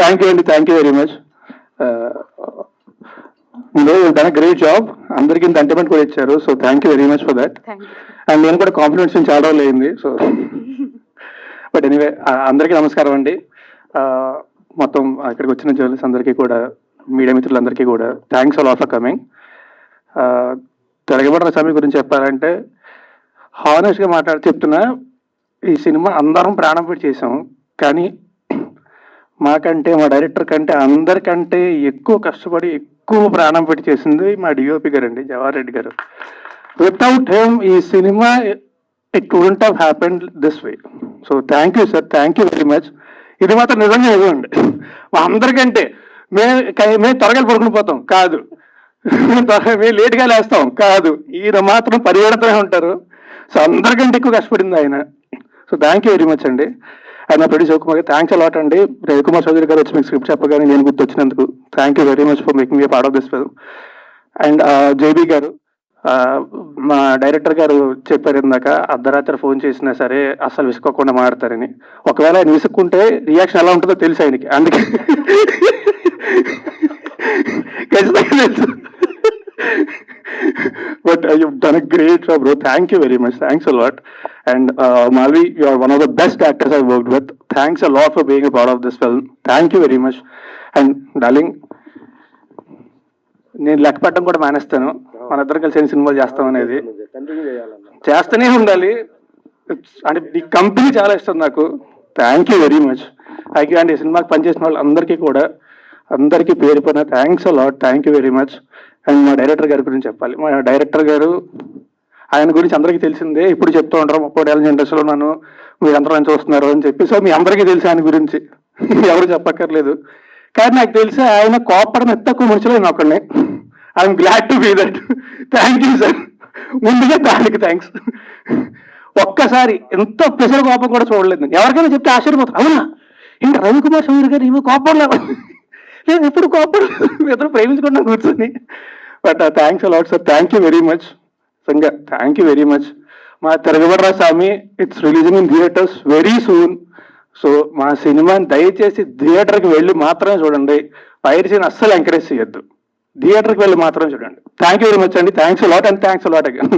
Thank you అండి, thank you very much. Done great job. అందరికి ఇంత ఎంటర్టైన్మెంట్ కూడా ఇచ్చారు. So thank you very much for that. And నేను కూడా కాంప్లిమెంట్స్ చాలా రోజులు అయింది. సో బట్ ఎనీవే, అందరికీ నమస్కారం అండి. మొత్తం ఇక్కడికి వచ్చిన జర్నలిస్ట్ అందరికీ కూడా, మీడియా మిత్రులందరికీ కూడా థ్యాంక్స్ అలాట్ ఫర్ కమింగ్. తిరగబడిన సమయం గురించి చెప్పాలంటే, హానెస్ట్గా చెప్తున్నా, ఈ సినిమా అందరం ప్రాణం పెట్టి చేసాం. కానీ మాకంటే, మా డైరెక్టర్ కంటే అందరికంటే ఎక్కువ కష్టపడి ఎక్కువ ప్రాణం పెట్టి చేసింది మా డిఓపి గారు అండి, జవహర్ రెడ్డి గారు. వితౌట్ హిమ్ ఈ cinema it wouldn't have happened this way. So thank you sir, thank you very much. ఇది మాత్రం నిజంగా ఇవ్వండి. మా అందరికంటే మేము త్వరగా పడుకుని పోతాం కాదు, మేము లేట్గా లేస్తాం కాదు, ఈయన మాత్రం పరిగెడుతూనే ఉంటారు. సో అందరికంటే ఎక్కువ కష్టపడింది ఆయన. So thank you very much అండి. ఆయన ప్రొడ్యూసర్ శివకుమార్ థ్యాంక్స్ అలాట్ అండి. రవికుమార్ చౌదరి గారు వచ్చి మీకు స్క్రిప్ట్ చెప్పగానే నేను గుర్తొచ్చినందుకు thank you very much for making a part of this film. And JB garu, మా డైరెక్టర్ గారు చెప్పారు ఇందాక, అర్ధరాత్రి ఫోన్ చేసినా సరే అసలు విసుక్కోకుండా మాడతారని. ఒకవేళ ఆయన విసుక్కుంటే రియాక్షన్ ఎలా ఉంటుందో తెలుసు ఆయనకి, అందుకే ఖచ్చితంగా తెలుసు. But you've done a great job, bro. Thank you very much. Thanks a lot. And Malvi, you are one of the best actors I've worked with. Thanks a lot for being a part of this film. Thank you very much. And darling, నేను లెక్క పెట్టడం కూడా మానేస్తాను. మన ఇద్దరు కలిసి సినిమాలు చేస్తాం అనేది చేస్తూనే ఉండాలి. అంటే ఈ కంపెనీ చాలా ఇష్టం నాకు. Thank you very much. అలాగే అండి, ఈ సినిమాకి పనిచేసిన వాళ్ళు అందరికీ కూడా, అందరికీ పేరు పైన thanks a lot. Thank you very much. And మా డైరెక్టర్ గారి గురించి చెప్పాలి. మా డైరెక్టర్ గారు, ఆయన గురించి అందరికీ తెలిసిందే. ఇప్పుడు చెప్తూ ఉంటారు 30 ఏళ్ళ ఇండస్ట్రీలో నన్ను మీరు అందరూ నన్ను చూస్తున్నారు అని చెప్పి. సో మీ అందరికీ తెలిసి ఆయన గురించి ఎవరు చెప్పక్కర్లేదు. కానీ నాకు తెలిసి ఆయన కోపడని తక్కువ మనుషులు నేను ఒకడిని. I'm glad to be that. Thank you sir. ముందుగా దానికి థ్యాంక్స్. ఒక్కసారి ఎంతో ప్రెషర్ కోపం కూడా చూడలేదు. ఎవరికైనా చెప్తే ఆశ్చర్యపోతారు, అవునా ఇంకా రవికుమార్ చౌదరి గారు ఏమో కోపడలేదు. నేను ఎప్పుడు కోపడు, ఇద్దరు ప్రేమించుకున్నాను కూర్చొని. But thanks a lot sir. Thank you very much. సంగా థ్యాంక్ యూ వెరీ మచ్. మా Tiragabadara Swami it's releasing in theatres very soon. So మా సినిమాని దయచేసి థియేటర్కి వెళ్ళి మాత్రమే చూడండి. పైరసీని అస్సలు ఎంకరేజ్ చేయొద్దు. థియేటర్కి వెళ్ళి మాత్రమే చూడండి. థ్యాంక్ యూ వెరీ మచ్ అండి. Thanks a lot and thanks a lot again.